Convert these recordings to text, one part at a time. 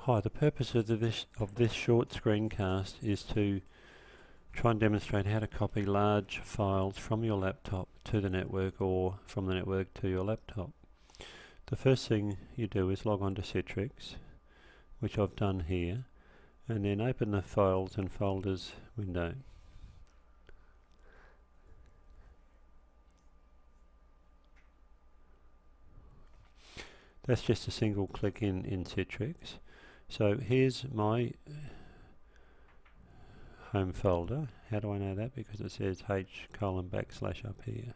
Hi, the purpose of this short screencast is to try and demonstrate how to copy large files from your laptop to the network or from the network to your laptop. The first thing you do is log on to Citrix, which I've done here, and then open the Files and Folders window. That's just a single click in Citrix. So here's my home folder. How do I know that? Because it says h:\/ up here.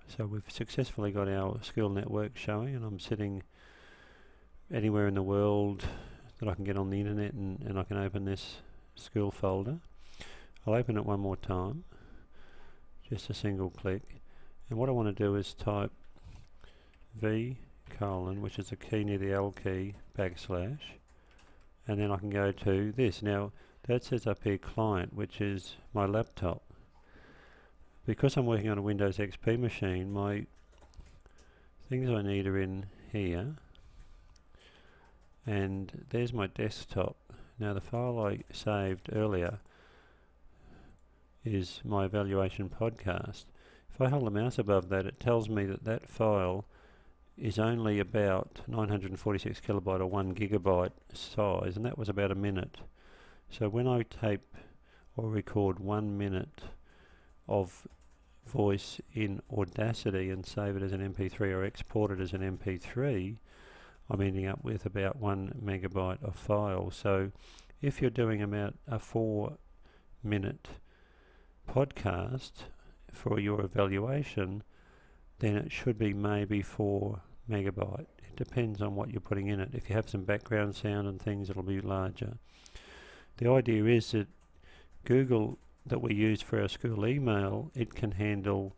So we've successfully got our school network showing, and I'm sitting anywhere in the world that I can get on the internet, and I can open this school folder. I'll open it one more time, just a single click, and what I want to do is type v:, which is a key near the L key, \, and then I can go to this. Now that says up here client, which is my laptop. Because I'm working on a Windows XP machine, my things I need are in here, and there's my desktop. Now the file I saved earlier is my evaluation podcast. If I hold the mouse above that, it tells me that that file is only about 946 kilobyte or 1 gigabyte size, and that was about a minute. So when I tape or record 1 minute of voice in Audacity and save it as an MP3 or export it as an MP3, I'm ending up with about 1 megabyte of file. So if you're doing about a 4-minute podcast for your evaluation, then it should be maybe 4 megabyte. It depends on what you're putting in it. If you have some background sound and things, it'll be larger. The idea is that Google, that we use for our school email, it can handle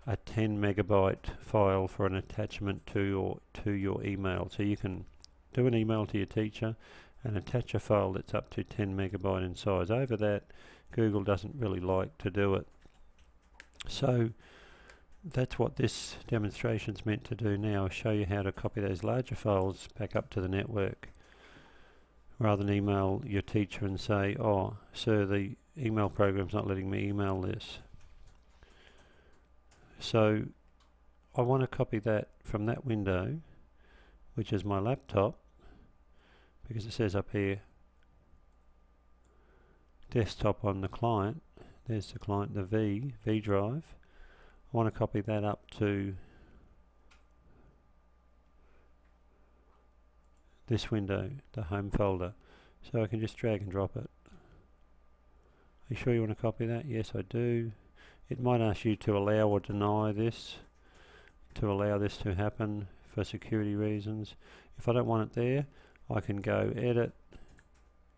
a 10 megabyte file for an attachment to your email. So you can do an email to your teacher and attach a file that's up to 10 megabyte in size. Over that, Google doesn't really like to do it. So that's what this demonstration's meant to do now, show you how to copy those larger files back up to the network, rather than email your teacher and say, "Oh, sir, the email program's not letting me email this." So I want to copy that from that window, which is my laptop, because it says up here desktop on the client. There's the client, the V drive. I want to copy that up to this window, the home folder. So I can just drag and drop it. Are you sure you want to copy that? Yes, I do. It might ask you to allow or deny this, to allow this to happen for security reasons. If I don't want it there, I can go edit,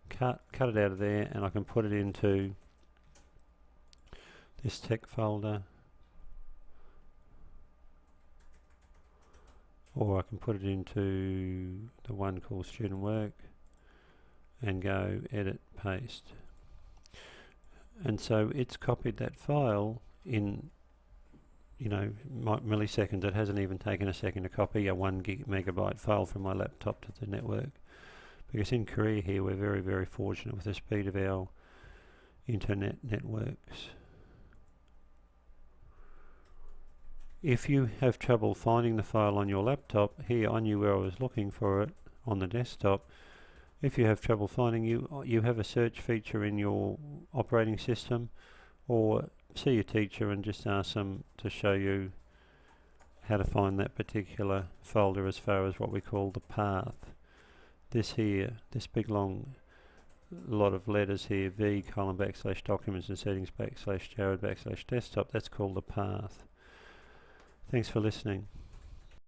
cut it out of there, and I can put it into this tech folder, or I can put it into the one called student work and go edit, paste. And so it's copied that file in, milliseconds. It hasn't even taken a second to copy a 1 megabyte file from my laptop to the network. Because in Korea here, we're very, very fortunate with the speed of our internet networks. If you have trouble finding the file on your laptop, here I knew where I was looking for it on the desktop. If you have trouble finding, you have a search feature in your operating system, or see your teacher and just ask them to show you how to find that particular folder as far as what we call the path. This here, this big long lot of letters here, v:\/ documents and settings / Jared / desktop, that's called the path. Thanks for listening.